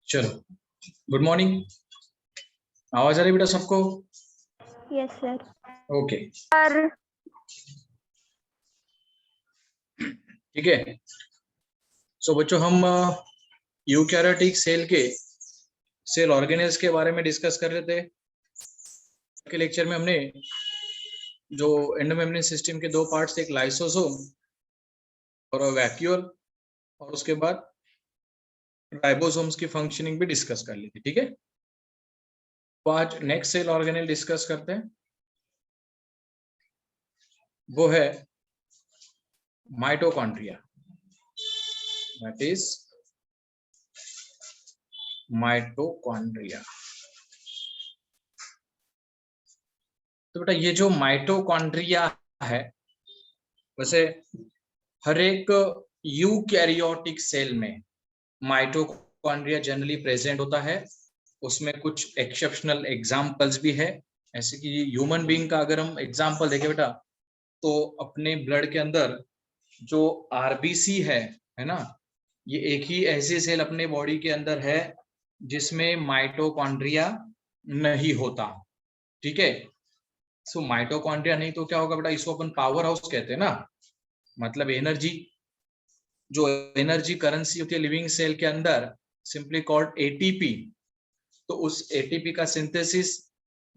चलो, good morning. आवाज आ रही बेटा सबको? Yes sir. ओके, सर ठीक है। सो बच्चों, हम यूकैरियोटिक सेल के सेल ऑर्गेनेल्स के बारे में डिस्कस कर रहे थे। के लेक्चर में हमने जो एंडोमेम्ब्रेन सिस्टम के दो पार्ट्स, एक लाइसोसोम और वैक्यूल, और उसके बाद राइबोसोम्स की फंक्शनिंग भी डिस्कस कर ली थी। ठीक है, तो आज नेक्स्ट सेल ऑर्गेनेल डिस्कस करते हैं, वो है माइटोकॉन्ड्रिया। That is mitochondria. तो बेटा ये जो माइटोकॉन्ड्रिया है, वैसे हर एक यूकैरियोटिक सेल में माइटोकॉन्ड्रिया जनरली प्रेजेंट होता है। उसमें कुछ एक्सेप्शनल एग्जांपल्स भी है, ऐसे कि ह्यूमन बीइंग का अगर हम एग्जांपल देखें बेटा, तो अपने ब्लड के अंदर जो आरबीसी है ना, ये एक ही ऐसी सेल अपने बॉडी के अंदर है जिसमें माइटोकॉन्ड्रिया नहीं होता। ठीक है, सो माइटोकॉन्ड्रिया नहीं तो क्या होगा बेटा, इसको अपन पावर हाउस कहते हैं ना, मतलब एनर्जी, जो एनर्जी करेंसी होती है लिविंग सेल के अंदर, सिंपली कॉल्ड एटीपी। तो उस एटीपी का सिंथेसिस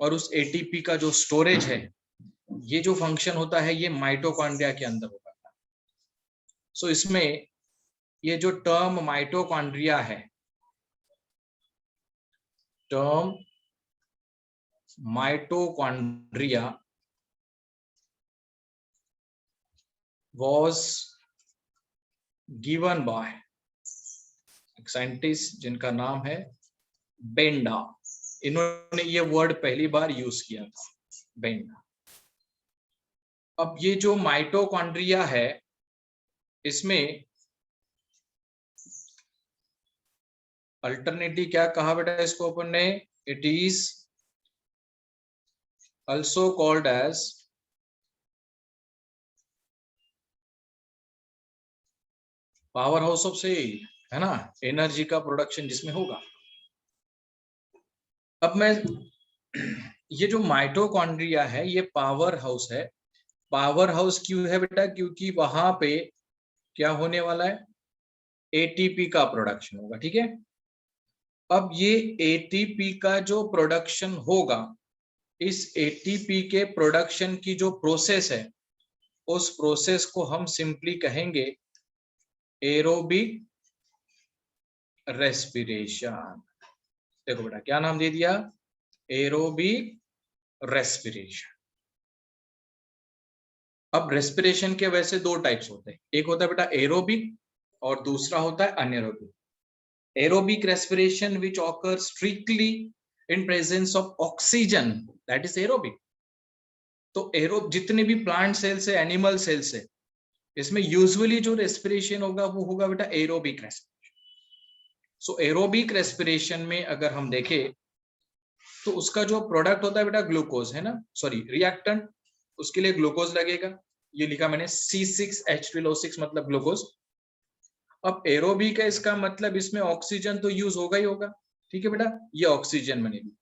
और उस एटीपी का जो स्टोरेज है, ये जो फंक्शन होता है, ये माइटोकॉन्ड्रिया के अंदर होता है। सो इसमें ये जो टर्म माइटोकॉन्ड्रिया है, term mitochondria was given by एक साइंटिस्ट जिनका नाम है बेंडा। इन्होंने ये वर्ड पहली बार यूज किया था, बेंडा। अब ये जो माइटोकॉन्ड्रिया है, इसमें अल्टरनेटिव क्या कहा बेटा इसको अपन ने, it is also called as powerhouse of cell, है ना, एनर्जी का प्रोडक्शन जिसमें होगा। अब मैं ये जो माइटोकॉन्ड्रिया है, ये पावर हाउस है। पावर हाउस क्यों है बेटा? क्योंकि वहां पे क्या होने वाला है, एटीपी का प्रोडक्शन होगा। ठीक है, अब ये एटीपी का जो प्रोडक्शन होगा, इस एटीपी के प्रोडक्शन की जो प्रोसेस है, उस प्रोसेस को हम सिंपली कहेंगे एरोबिक रेस्पिरेशन। देखो बेटा क्या नाम दे दिया, एरोबिक रेस्पिरेशन। अब रेस्पिरेशन के वैसे दो टाइप्स होते हैं, एक होता है बेटा एरोबिक और दूसरा होता है anaerobic. Aerobic respiration which occur strictly in presence of oxygen, that is aerobic. तो जितने भी प्लांट सेल्स है, एनिमल सेल्स है, इसमें यूजुअली जो रेस्पिरेशन होगा वो होगा बेटा एरोबिक रेस्पिरेशन। सो एरोबिक रेस्पिरेशन में अगर हम देखें तो उसका जो प्रोडक्ट होता है बेटा ग्लूकोज, है ना, सॉरी रिएक्टेंट, उसके लिए ग्लूकोज लगेगा। ये लिखा मैंने C6H12O6 मतलब ग्लूकोज। अब एरोबिक है, इसका मतलब इसमें ऑक्सीजन तो यूज होगा ही होगा। ठीक है बेटा, ये ऑक्सीजन बनेगी।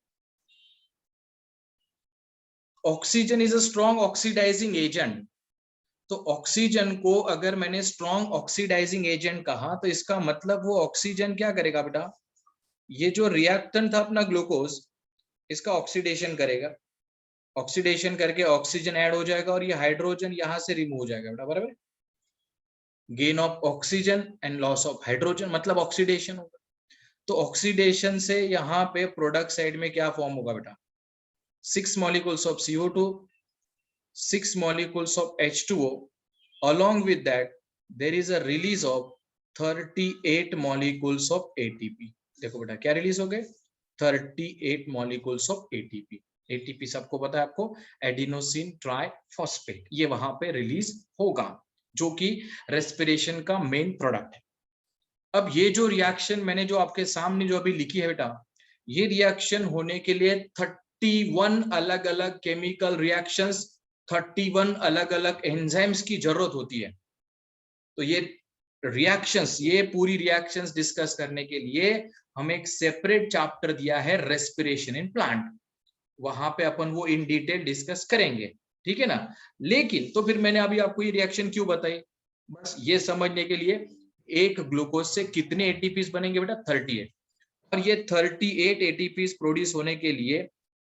Oxygen is a strong oxidising agent. तो ऑक्सीजन को अगर मैंने स्ट्रॉन्ग ऑक्सीडाइजिंग एजेंट कहा, तो इसका मतलब वो ऑक्सीजन क्या करेगा बेटा, ये जो रिएक्टेंट था अपना ग्लूकोज, इसका ऑक्सीडेशन करेगा। ऑक्सीडेशन करके ऑक्सीजन ऐड हो जाएगा और ये हाइड्रोजन यहां से रिमूव हो जाएगा बेटा, बराबर। Gain of oxygen and loss of hydrogen मतलब ऑक्सीडेशन होगा। तो ऑक्सीडेशन से यहाँ पे प्रोडक्ट साइड में क्या फॉर्म होगा बेटा, 6 molecules of CO2, 6 molecules of H2O. Along with that, there is a release of 38 molecules of ATP. देखो बेटा क्या रिलीज हो गए, 38 molecules of ATP. ATP सबको पता है आपको, एडिनोसिन ट्राइफॉस्फेट, ये वहां पे रिलीज होगा, जो कि रेस्पिरेशन का मेन प्रोडक्ट है। अब ये जो रिएक्शन मैंने जो आपके सामने जो अभी लिखी है बेटा, ये रिएक्शन होने के लिए 31 अलग अलग केमिकल रिएक्शंस, 31 अलग अलग एंजाइम्स की जरूरत होती है। तो ये रिएक्शंस, ये पूरी रिएक्शंस डिस्कस करने के लिए हमें एक सेपरेट चैप्टर दिया है रेस्पिरेशन इन प्लांट, वहां पे अपन वो इन डिटेल डिस्कस करेंगे, ठीक है ना। लेकिन तो फिर मैंने अभी आपको ये रिएक्शन क्यों बताई, बस ये समझने के लिए एक ग्लूकोज से कितने एटीपीज बनेंगे बेटा, 38, और ये 38 एटीपीज प्रोड्यूस होने के लिए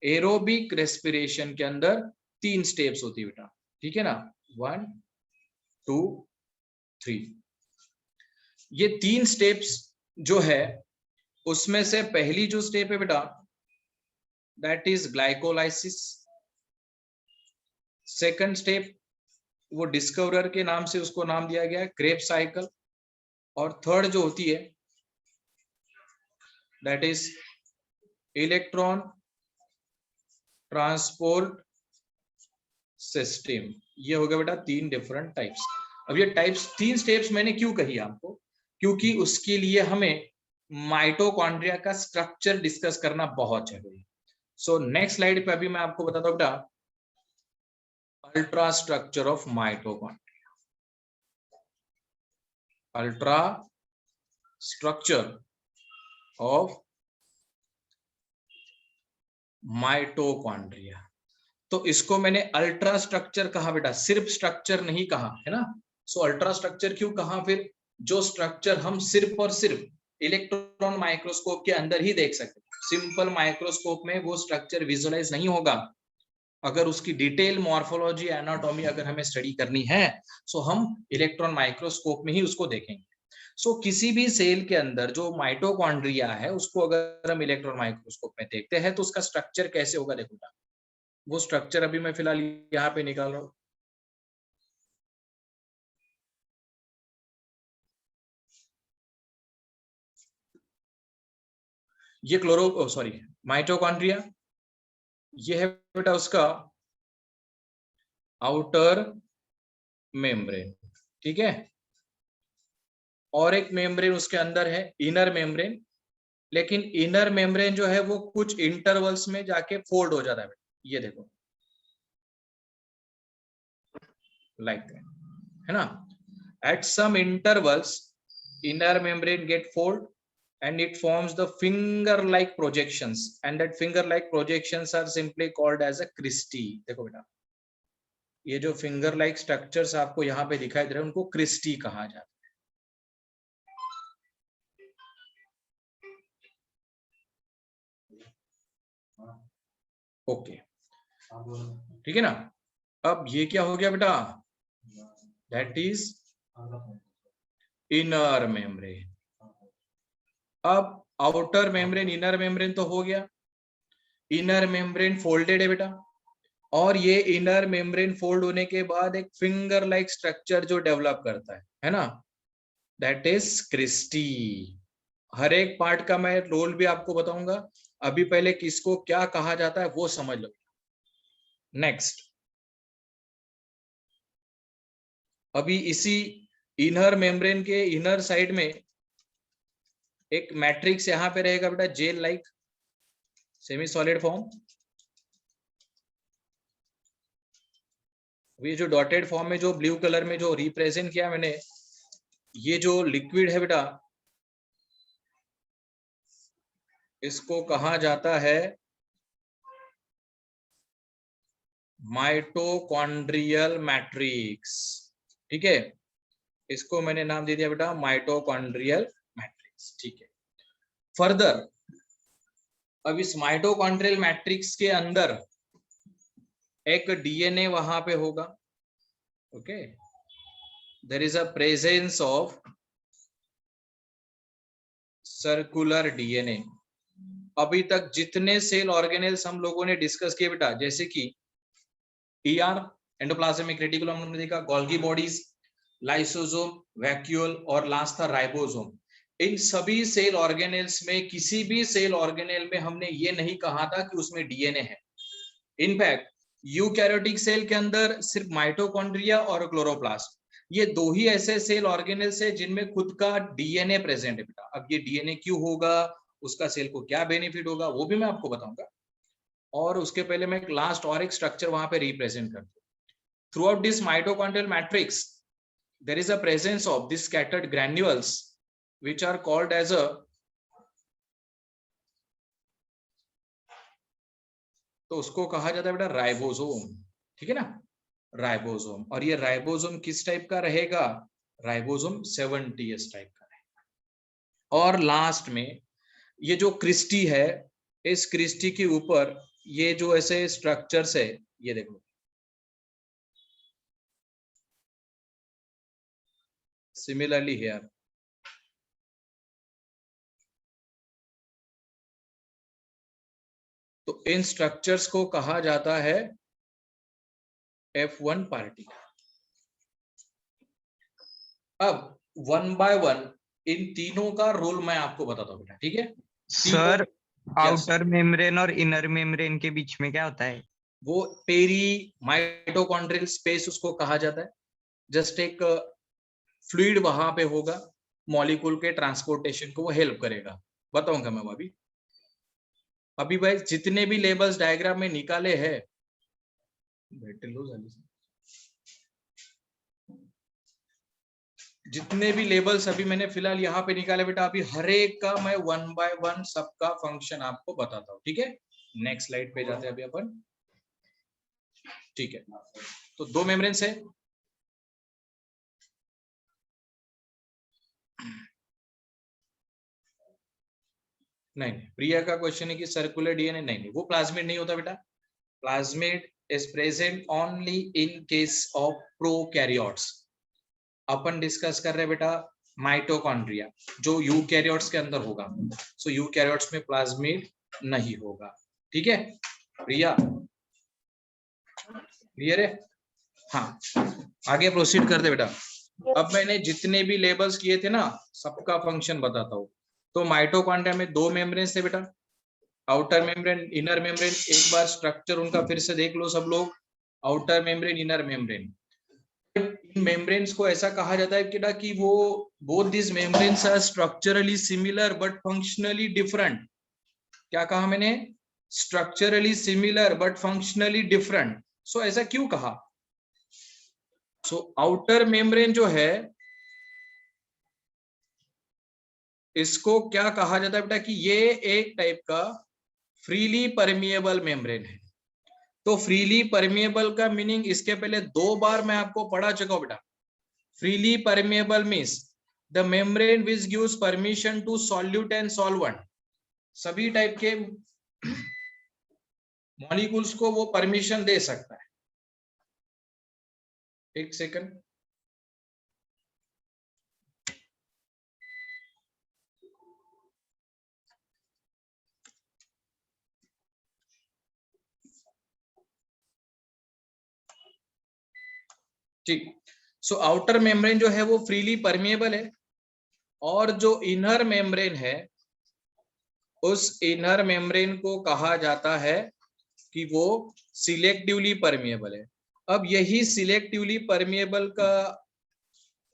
एरोबिक रेस्पिरेशन के अंदर 3 स्टेप्स होती है बेटा, ठीक है ना, 1 2 3। ये 3 स्टेप्स जो है उसमें से पहली जो स्टेप है बेटा that is glycolysis, second step वो डिस्कवरर के नाम से उसको नाम दिया गया है क्रेब्स साइकिल, और थर्ड जो होती है that is electron transport system. ये हो गया बेटा 3 डिफरेंट टाइप्स। अब ये टाइप्स 3 स्टेप्स मैंने क्यों कही आपको, क्योंकि उसके लिए हमें माइटोकॉन्ड्रिया का स्ट्रक्चर डिस्कस करना बहुत जरूरी है। सो नेक्स्ट स्लाइड पे अभी मैं आपको बताता हूं बेटा ultra structure of mitochondria, ultra structure of mitochondria. तो इसको मैंने अल्ट्रा स्ट्रक्चर कहा बेटा, सिर्फ स्ट्रक्चर नहीं कहा, है ना। सो अल्ट्रा स्ट्रक्चर क्यों कहा, फिर जो स्ट्रक्चर हम सिर्फ और सिर्फ इलेक्ट्रॉन माइक्रोस्कोप के अंदर ही देख सकते, सिंपल माइक्रोस्कोप में वो स्ट्रक्चर विजुअलाइज नहीं होगा। अगर उसकी डिटेल मॉर्फोलॉजी एनाटॉमी अगर हमें स्टडी करनी है सो हम इलेक्ट्रॉन माइक्रोस्कोप में ही उसको देखेंगे। सो किसी भी सेल के अंदर जो माइटोकॉन्ड्रिया है उसको अगर हम इलेक्ट्रॉन माइक्रोस्कोप में देखते हैं तो उसका स्ट्रक्चर कैसे होगा, देखो वो स्ट्रक्चर अभी मैं फिलहाल यहाँ पे निकाल रहा हूं। ये सॉरी माइटोकॉन्ड्रिया, ये है बेटा उसका आउटर मेम्ब्रेन, ठीक है, और एक मेम्ब्रेन उसके अंदर है इनर मेम्ब्रेन, लेकिन इनर मेम्ब्रेन जो है वो कुछ इंटरवल्स में जाके फोल्ड हो जाता है, ये देखो लाइक दैट, है ना। At some intervals inner membrane get fold and it forms the finger like projections and that finger like projections are simply called as a cristae। देखो बेटा ये जो फिंगर लाइक स्ट्रक्चर्स आपको यहाँ पे दिखाई दे रहे हैं उनको क्रिस्टी कहा जाता है। ओके ठीक है ना। अब ये क्या हो गया बेटा, दैट इज इनर मेम्ब्रेन। अब आउटर मेम्ब्रेन इनर मेम्ब्रेन तो हो गया, इनर मेम्ब्रेन फोल्डेड है बेटा, और ये इनर मेम्ब्रेन फोल्ड होने के बाद एक फिंगर लाइक स्ट्रक्चर जो डेवलप करता है ना, दैट इज क्रिस्टी। हर एक पार्ट का मैं रोल भी आपको बताऊंगा, अभी पहले किसको क्या कहा जाता है वो समझ लो। नेक्स्ट, अभी इसी इनर मेम्ब्रेन के इनर साइड में एक मैट्रिक्स यहां पे रहेगा बेटा, gel like semi solid form. ये जो डॉटेड फॉर्म में जो ब्लू कलर में जो रिप्रेजेंट किया मैंने, ये जो लिक्विड है बेटा इसको कहा जाता है माइटोकॉन्ड्रियल मैट्रिक्स, ठीक है, इसको मैंने नाम दे दिया बेटा माइटोकॉन्ड्रियल मैट्रिक्स, ठीक है। फर्दर अब इस माइटोकॉन्ड्रियल मैट्रिक्स के अंदर एक डीएनए वहां पे होगा, okay, there is a presence of circular DNA. अभी तक जितने सेल ऑर्गेनेल्स हम लोगों ने डिस्कस किए बेटा, जैसे कि ईआर एंडोप्लाज्मिक रेटिकुलम हमने देखा, गोल्गी बॉडीज, लाइसोसोम, वैक्यूल और लास्ट था राइबोसोम। इन सभी सेल ऑर्गेनेल्स में किसी भी सेल ऑर्गेनेल में हमने ये नहीं कहा था कि उसमें डीएनए है। इनफैक्ट यूकैरियोटिक सेल के अंदर सिर्फ माइटोकॉन्ड्रिया और क्लोरोप्लास्ट, ये दो ही ऐसे सेल ऑर्गेनेल्स है जिनमें खुद का डीएनए प्रेजेंट है बेटा। अब ये डीएनए क्यों होगा, उसका सेल को क्या बेनिफिट होगा वो भी मैं आपको बताऊंगा, और उसके पहले मैं एक लास्ट और एक स्ट्रक्चर वहां पे रिप्रेजेंट करता हूं। Through out this mitochondrial matrix there is a presence of these scattered granules which are called as a तो उसको कहा जाता है बेटा राइबोसोम, ठीक है ना, राइबोसोम। और ये राइबोसोम किस टाइप का रहेगा, राइबोसोम 70s टाइप का रहेगा। और लास्ट में ये जो क्रिस्टी है, इस क्रिस्टी के ऊपर ये जो ऐसे स्ट्रक्चर्स है, ये देखो, सिमिलरली हियर, तो इन स्ट्रक्चर्स को कहा जाता है F1 पार्टिकल। अब वन बाय वन इन तीनों का रोल मैं आपको बताता हूँ बेटा, ठीक है। सर, यस, आउटर मेम्ब्रेन और इनर मेम्ब्रेन के बीच में क्या होता है? वो पेरी माइटोकॉन्ड्रियल स्पेस उसको कहा जाता है। जस्ट एक फ्लूइड वहां पे होगा, मॉलिक्यूल के ट्रांसपोर्टेशन को वो हेल्प करेगा। बताऊंगा मैं अभी भाई जितने भी लेबल्स डायग्राम में निकाले हैं, जितने भी लेबल्स अभी मैंने फिलहाल यहाँ पे निकाले बेटा, अभी हर एक का मैं वन बाय वन सबका फंक्शन आपको बताता हूँ, ठीक है। नेक्स्ट स्लाइड पे जाते हैं अभी अपन, ठीक है। तो दो मेम्ब्रेन्स है, नहीं प्रिया का क्वेश्चन है कि सर्कुलर डीएनए, नहीं वो प्लाज्मिड नहीं होता बेटा। Plasmid is present only in case of prokaryotes. Upon discuss कर रहे हैं बेटा माइटोकॉन्ड्रिया, जो यूकैरियोट्स के अंदर होगा। सो यूकैरियोट्स में प्लाज्मिड नहीं होगा, ठीक है। प्रिया क्लियर है? हाँ, आगे प्रोसीड कर दे बेटा। अब मैंने जितने भी लेबल्स किए थे ना, सबका फंक्शन बताता हूँ। तो माइटोकॉन्ड्रिया में दो मेम्ब्रेन्स थे बेटा, आउटर मेम्ब्रेन, इनर मेम्ब्रेन। एक बार स्ट्रक्चर उनका फिर से देख लो सब लोग, आउटर मेम्ब्रेन, इनर मेम्ब्रेन। इन मेम्ब्रेन्स को ऐसा कहा जाता है बेटा कि वो both this membranes are structurally similar but functionally different. क्या कहा मैंने? Structurally similar but functionally different. So ऐसा क्यों कहा? सो आउटर मेम्ब्रेन जो है, इसको क्या कहा जाता है बेटा कि ये एक टाइप का फ्रीली परमिएबल मेम्ब्रेन है। तो फ्रीली परमिएबल का मीनिंग इसके पहले 2 बार मैं आपको पढ़ा चुका हूं बेटा। Freely permeable means the membrane which gives permission to solute and solvent. सभी टाइप के मॉलिक्यूल्स को वो परमिशन दे सकता है। एक सेकंड, ठीक। सो आउटर मेम्ब्रेन जो है वो फ्रीली परमिएबल है, और जो इनर मेम्ब्रेन है, उस इनर मेम्ब्रेन को कहा जाता है कि वो सिलेक्टिवली परमिएबल है। अब यही सिलेक्टिवली परमिएबल का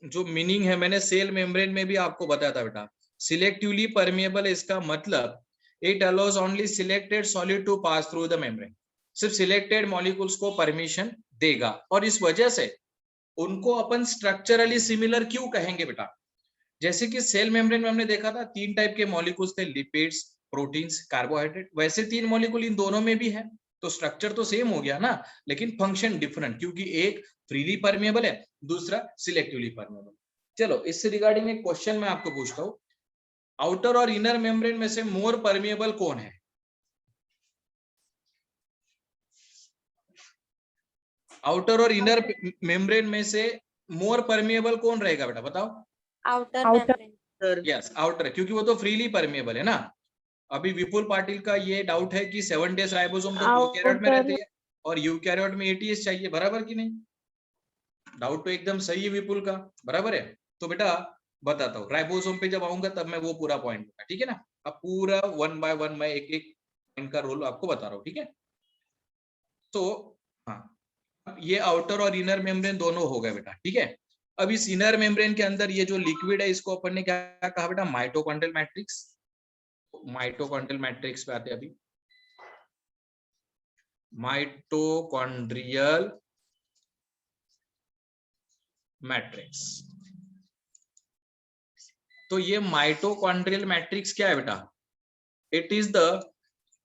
जो मीनिंग है, मैंने सेल मेम्ब्रेन में भी आपको बताया था बेटा। सिलेक्टिवली परमिएबल, इसका मतलब it allows only selected solid to pass through the membrane. सिर्फ सिलेक्टेड मॉलिक्यूल्स को परमिशन देगा, और इस वजह से उनको अपन स्ट्रक्चरली सिमिलर क्यों कहेंगे बेटा? जैसे कि सेल मेम्ब्रेन में हमने देखा था 3 टाइप के मॉलिक्यूल्स थे, लिपिड्स, प्रोटीन्स, कार्बोहाइड्रेट। वैसे 3 मॉलिक्यूल इन दोनों में भी है, तो स्ट्रक्चर तो सेम हो गया ना, लेकिन फंक्शन डिफरेंट, क्योंकि एक फ्रीली परमिएबल है, दूसरा सिलेक्टिवली परमिएबल। चलो, इससे रिगार्डिंग एक क्वेश्चन मैं आपको पूछता हूँ, आउटर और इनर मेम्ब्रेन में से मोर परमिएबल कौन है? आउटर और इनर मेम्ब्रेन में से मोर परमिएबल कौन रहेगा बेटा, बताओ? Outer membrane. यस, आउटर, क्योंकि वो तो फ्रीली परमिएबल है ना। अभी विपुल पाटिल का ये डाउट है कि 7 डेज राइबोसोम तो प्रोकैरियोट में रहते हैं और यूकैरियोट में 8 डेज चाहिए, बराबर कि नहीं? डाउट तो एकदम सही है विपुल का, बराबर है। तो बेटा बताता हूँ, राइबोसोम पे जब आऊंगा तब मैं वो पूरा पॉइंट दूंगा, ठीक है ना। अब पूरा वन बाय वन मैं एक एक पॉइंट का रोल आपको बता रहा हूँ, ठीक है। तो हाँ, ये आउटर और इनर मेम्ब्रेन दोनों हो गए बेटा, ठीक है। अब इस इनर मेम्ब्रेन के अंदर ये जो लिक्विड है, इसको अपन ने क्या कहा बेटा? Mitochondrial matrix. माइटोकॉन्ड्रियल मैट्रिक्स पे आते हैं अभी। Mitochondrial matrix. तो ये माइटोकॉन्ड्रियल मैट्रिक्स क्या है बेटा? It is the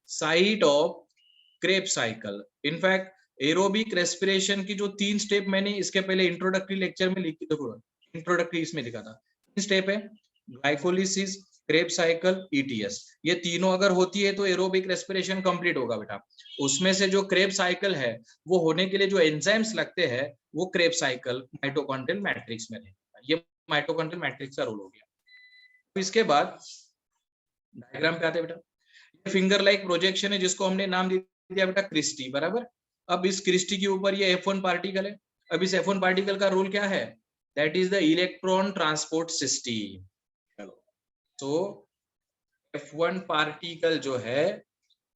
site of Krebs cycle. In fact aerobic respiration की जो 3 स्टेप मैंने इसके पहले इंट्रोडक्टरी लेक्चर में लिखी, देखो इंट्रोडक्टरी इसमें लिखा था, 3 स्टेप है, ग्लाइकोलिसिस, क्रेब साइकिल, ईटीएस। ये तीनों अगर होती है तो एरोबिक रेस्पिरेशन कंप्लीट होगा बेटा। उसमें से जो क्रेब साइकिल है वो होने के लिए जो एंजाइम्स लगते हैं वो क्रेब साइकिल माइटोकॉन्ड्रियल मैट्रिक्स में रहेगा। ये माइटोकॉन्ड्रियल मैट्रिक्स का रोल हो गया। इसके बाद डायग्राम पे आते हैं बेटा। ये फिंगर लाइक प्रोजेक्शन है जिसको हमने नाम दिया बेटा क्रिस्टी, बराबर। अब इस क्रिस्टी के ऊपर ये F1 पार्टिकल है। अब इस F1 पार्टिकल का रोल क्या है? That is the electron transport system. चलो, तो F1 पार्टिकल जो है,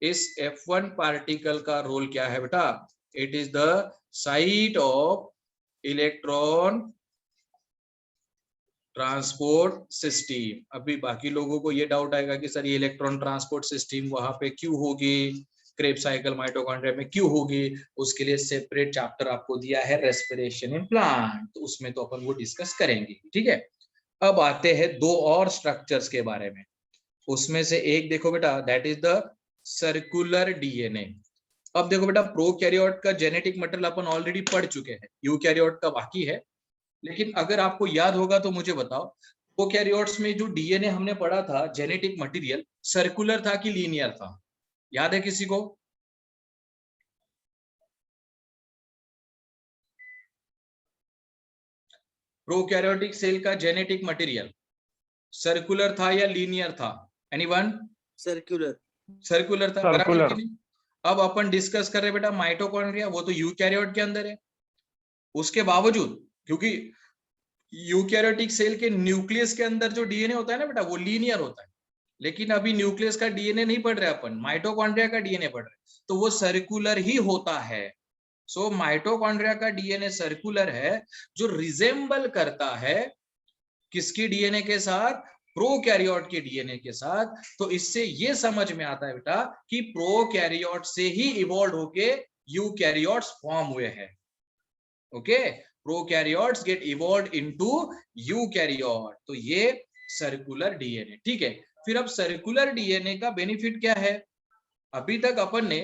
इस F1 पार्टिकल का रोल क्या है बेटा? It is the site of electron transport system. अभी बाकी लोगों को ये डाउट आएगा कि सर ये इलेक्ट्रॉन ट्रांसपोर्ट सिस्टम वहां पे क्यों होगी, क्रेब साइकिल माइटोकॉन्ड्रिया में क्यों होगी? उसके लिए सेपरेट चैप्टर आपको दिया है रेस्पिरेशन इन प्लांट, तो उसमें तो अपन वो डिस्कस करेंगे, ठीक है। अब आते हैं दो और स्ट्रक्चर्स के बारे में। उसमें से एक देखो बेटा, that is the circular DNA. अब देखो बेटा, प्रोकैरियोट का जेनेटिक मटेरियल अपन ऑलरेडी पढ़ चुके हैं, यूकैरियोट का बाकी है। लेकिन अगर आपको याद होगा तो मुझे बताओ, प्रोकैरियोट्स में जो डीएनए हमने पढ़ा था जेनेटिक मटेरियल, सर्कुलर था कि लीनियर था? याद है किसी को? प्रोकैरियोटिक सेल का जेनेटिक मटेरियल सर्कुलर था या लीनियर था? एनीवन? सर्कुलर। सर्कुलर था, बराबर कि नहीं? अब अपन डिस्कस कर रहे बेटा माइटोकॉन्ड्रिया, वो तो यूकैरियोट के अंदर है। उसके बावजूद, क्योंकि यूकैरियोटिक सेल के न्यूक्लियस के अंदर जो डीएनए होता है ना बेटा, वो लीनियर होता है। लेकिन अभी न्यूक्लियस का डीएनए नहीं पढ़ रहे अपन, माइटोकॉन्ड्रिया का डीएनए पढ़ रहे, तो वो सर्कुलर ही होता है। सो माइटोकॉन्ड्रिया का डीएनए सर्कुलर है, जो रिजेंबल करता है किसकी डीएनए के साथ? प्रोकैरियोट के डीएनए के साथ। तो इससे ये समझ में आता है बेटा कि प्रोकैरियोट से ही इवॉल्व होके यूकैरियोट्स फॉर्म हुए हैं। Okay, prokaryotes get evolved into eukaryote. तो ये सर्कुलर डीएनए, ठीक है। फिर अब सर्कुलर डीएनए का बेनिफिट क्या है? अभी तक अपन ने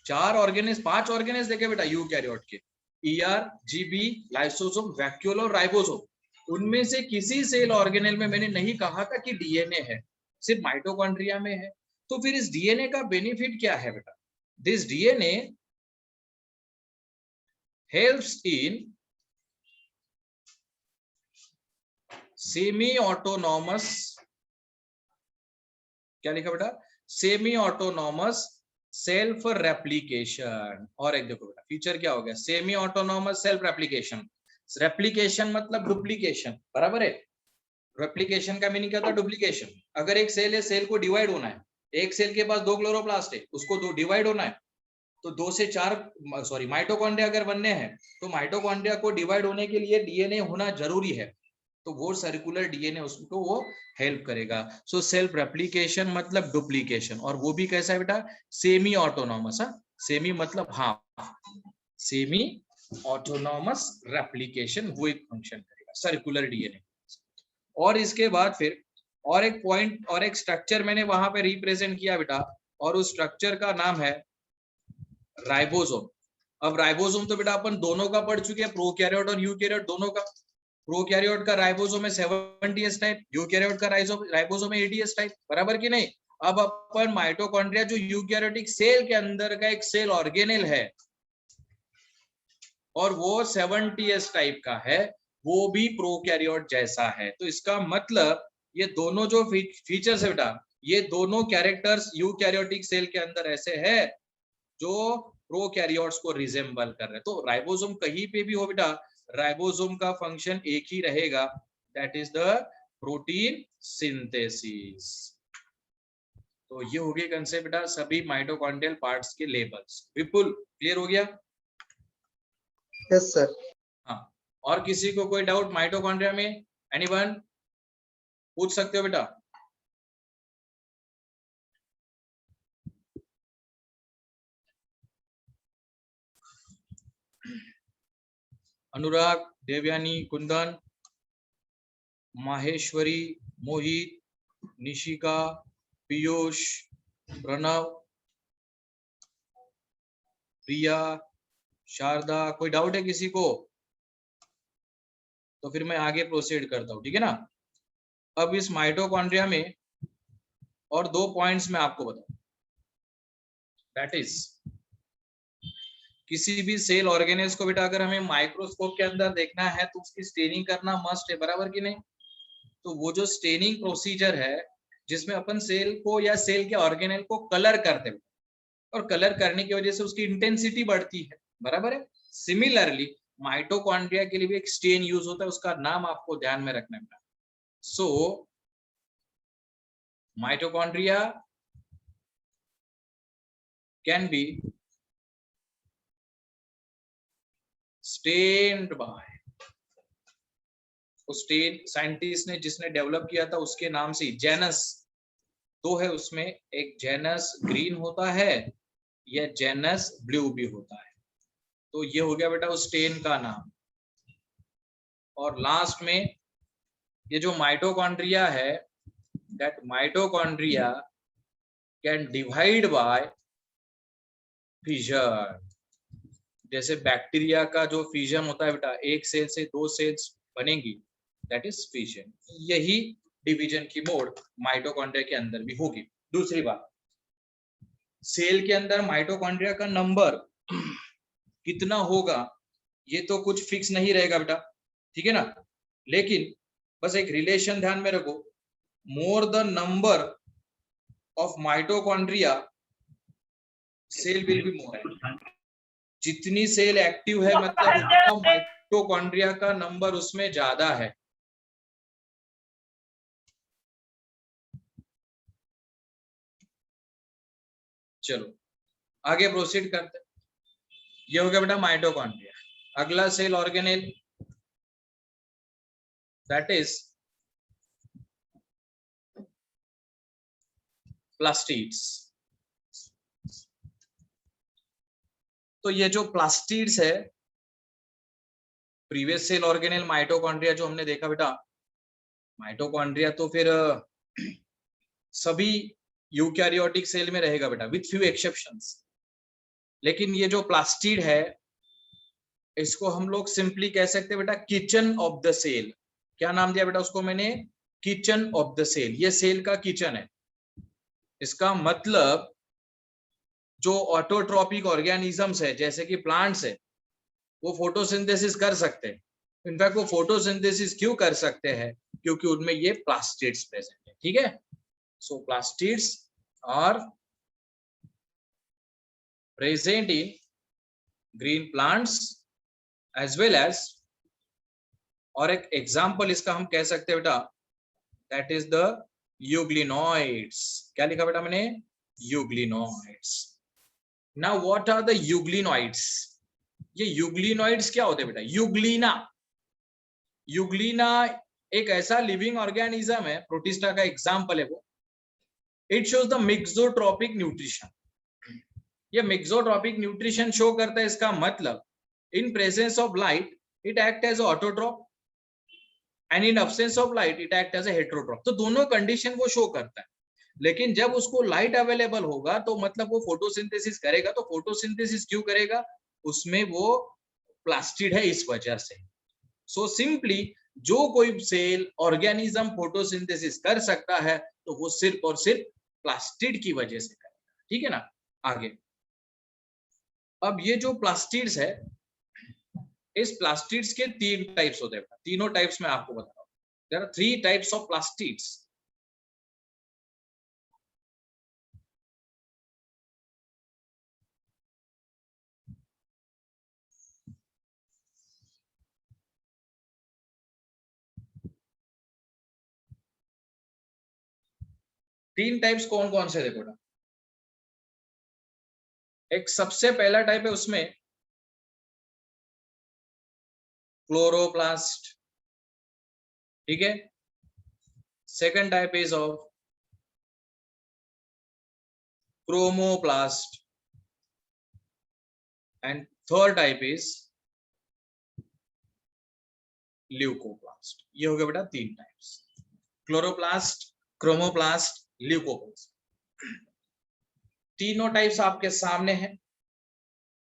5 ऑर्गेनेज देखे बेटा यूकैरियोट के, ईआर, जीबी, लाइसोसोम, वैक्यूल और राइबोसोम। उनमें से किसी सेल ऑर्गेनेल में मैंने नहीं कहा था कि डीएनए है, सिर्फ माइटोकॉन्ड्रिया में है। तो फिर इस डीएनए का बेनिफिट क्या है बेटा? This DNA helps in semi autonomous, क्या लिखा बेटा? Semi autonomous self replication. और एक देखो बेटा, फीचर क्या हो गया? Semi autonomous self replication. Replication मतलब डुप्लीकेशन, बराबर है। रेप्लिकेशन का मीनिंग क्या था? डुप्लीकेशन। अगर एक सेल है, सेल को डिवाइड होना है, एक सेल के पास 2 क्लोरोप्लास्ट है, उसको 2 डिवाइड होना है, तो 2 से 4 माइटोकॉन्ड्रिया अगर बनने हैं, तो माइटोकॉन्ड्रिया को डिवाइड होने के लिए डीएनए होना जरूरी है। तो वो सर्कुलर डीएनए उसको वो हेल्प करेगा। सो सेल्फ रेप्लिकेशन मतलब डुप्लीकेशन, और वो भी कैसा है बेटा? Semi autonomous. सेमी मतलब हाफ, सेमी ऑटोनॉमस रेप्लिकेशन वो एक फंक्शन करेगा सर्कुलर डीएनए। और इसके बाद फिर और एक पॉइंट और एक स्ट्रक्चर मैंने वहां पे रिप्रेजेंट किया बेटा, और उस स्ट्रक्चर का नाम है राइबोसोम। अब राइबोसोम तो बेटा अपन दोनों का पढ़ चुके हैं, प्रोकैरियोट और यूकैरियोट दोनों का। प्रोकैरियोट का राइबोसोम है 70S टाइप, यूकैरियोट का राइबोसोम है 80S टाइप, बराबर कि नहीं? अब अपन माइटोकॉन्ड्रिया जो यूकैरियोटिक सेल के अंदर का एक सेल ऑर्गेनेल है, और वो 70S टाइप का है, वो भी प्रोकैरियोट जैसा है। तो इसका मतलब ये दोनों जो फीचर्स है बेटा, ये दोनों कैरेक्टर्स यूकैरियोटिक सेल के अंदर ऐसे है जो प्रोकैरियोट्स को रिजेंबल कर रहे हैं। तो राइबोसोम कहीं पे भी हो बेटा, राइबोसोम का फंक्शन एक ही रहेगा, that is the protein synthesis. तो ये हो गए कंसेप्ट बेटा सभी माइटोकॉन्ड्रियल पार्ट्स के लेबल्स। विपुल, क्लियर हो गया? Yes sir. हाँ, और किसी को कोई डाउट माइटोकॉन्ड्रिया में? एनीवन? पूछ सकते हो बेटा। अनुराग, देवयानी, कुंदन, माहेश्वरी, मोहित, निशिका, पीयूष, प्रणव, प्रिया, शारदा, कोई डाउट है किसी को? तो फिर मैं आगे प्रोसीड करता हूँ, ठीक है ना। अब इस माइटोकॉन्ड्रिया में और 2 पॉइंट्स मैं आपको बताऊं, दैट इज किसी भी सेल ऑर्गेनेज को बेटा अगर हमें माइक्रोस्कोप के अंदर देखना है तो उसकी स्टेनिंग करना मस्ट है, बराबर कि नहीं। तो वो जो स्टेनिंग प्रोसीजर है जिसमें अपन सेल को या सेल के ऑर्गेनेल को कलर करते हैं और कलर करने की वजह से उसकी इंटेंसिटी बढ़ती है, बराबर है। सिमिलरली माइटोकॉन्ड्रिया के लिए भी एक स्टेन यूज होता है, उसका नाम आपको ध्यान में रखना है। So mitochondria can be stained by, stain scientist ने जिसने डेवलप किया था उसके नाम से जेनस दो है, उसमें एक जेनस ग्रीन होता है या जेनस ब्लू भी होता है। तो ये हो गया बेटा उस स्टेन का नाम। और लास्ट में ये जो माइटोकॉन्ड्रिया है, that mitochondria can divide by fission. जैसे बैक्टीरिया का जो फिजन होता है बेटा, एक सेल से 2 सेल्स बनेंगी, दैट इज फिजन। यही डिवीजन की मोड माइटोकॉन्ड्रिया के अंदर भी होगी। दूसरी बात, सेल के अंदर माइटोकॉन्ड्रिया का नंबर कितना होगा ये तो कुछ फिक्स नहीं रहेगा बेटा, ठीक है ना। लेकिन बस एक रिलेशन ध्यान में रखो, more the number of mitochondria cell will be more. जितनी सेल एक्टिव है मतलब उतना माइटोकॉन्ड्रिया का नंबर उसमें ज्यादा है। चलो आगे प्रोसीड करते हैं। ये हो गया बेटा माइटोकॉन्ड्रिया। अगला cell organelle that is plastids. तो ये जो प्लास्टिड्स है, प्रीवियस सेल ऑर्गेनेल माइटोकॉन्ड्रिया जो हमने देखा बेटा, माइटोकॉन्ड्रिया तो फिर सभी यूकैरियोटिक सेल में रहेगा बेटा विथ फ्यू एक्सेप्शंस। लेकिन ये जो प्लास्टिड है इसको हम लोग सिंपली कह सकते हैं बेटा किचन ऑफ द सेल। क्या नाम दिया बेटा उसको मैंने? Kitchen of the cell. ये सेल का किचन है। इसका मतलब जो ऑटोट्रॉपिक ऑर्गेनिजम्स है जैसे कि प्लांट्स है वो फोटोसिंथेसिस कर सकते हैं। इनफैक्ट वो फोटोसिंथेसिस क्यों कर सकते हैं? क्योंकि उनमें ये प्लास्टिड्स प्रेजेंट है, ठीक है। So plastids are present in green plants as well as, और एक एग्जांपल इसका हम कह सकते हैं बेटा दैट इज द यूग्लिनॉइड्स। क्या लिखा बेटा मैंने? Euglenoids. Now what are the euglenoids? ये यूग्लिनॉइड्स क्या होते हैं बेटा? यूग्लिना, यूग्लिना एक ऐसा लिविंग ऑर्गेनिज्म है, प्रोटिस्टा का एग्जांपल है वो। It shows the mixotrophic nutrition. ये मिक्सोट्रॉपिक न्यूट्रिशन शो करता है। इसका मतलब in presence of light it act as autotroph and in absence of light it act as a heterotroph. तो दोनों कंडीशन वो शो करता है। लेकिन जब उसको लाइट अवेलेबल होगा तो मतलब वो फोटोसिंथेसिस करेगा। तो फोटोसिंथेसिस क्यों करेगा? उसमें वो प्लास्टिड है इस वजह से। सो सिंपली जो कोई सेल ऑर्गेनिज्म फोटोसिंथेसिस कर सकता है तो वो सिर्फ और सिर्फ प्लास्टिड की वजह से करेगा, ठीक है ना। आगे अब ये जो प्लास्टिड्स है, इस प्लास्टिड्स के 3 टाइप्स होते हैं। तीनों टाइप्स मैं आपको बता रहा हूं। There are 3 types of plastids. तीन टाइप्स कौन कौन से? देखो ना, एक सबसे पहला टाइप है उसमें क्लोरोप्लास्ट, ठीक है। Second type is of chromoplast and third type is leucoplast. ये हो गया बेटा 3 टाइप्स, क्लोरोप्लास्ट, क्रोमोप्लास्ट, ल्यूकोप्लास्ट। तीनों टाइप्स आपके सामने हैं।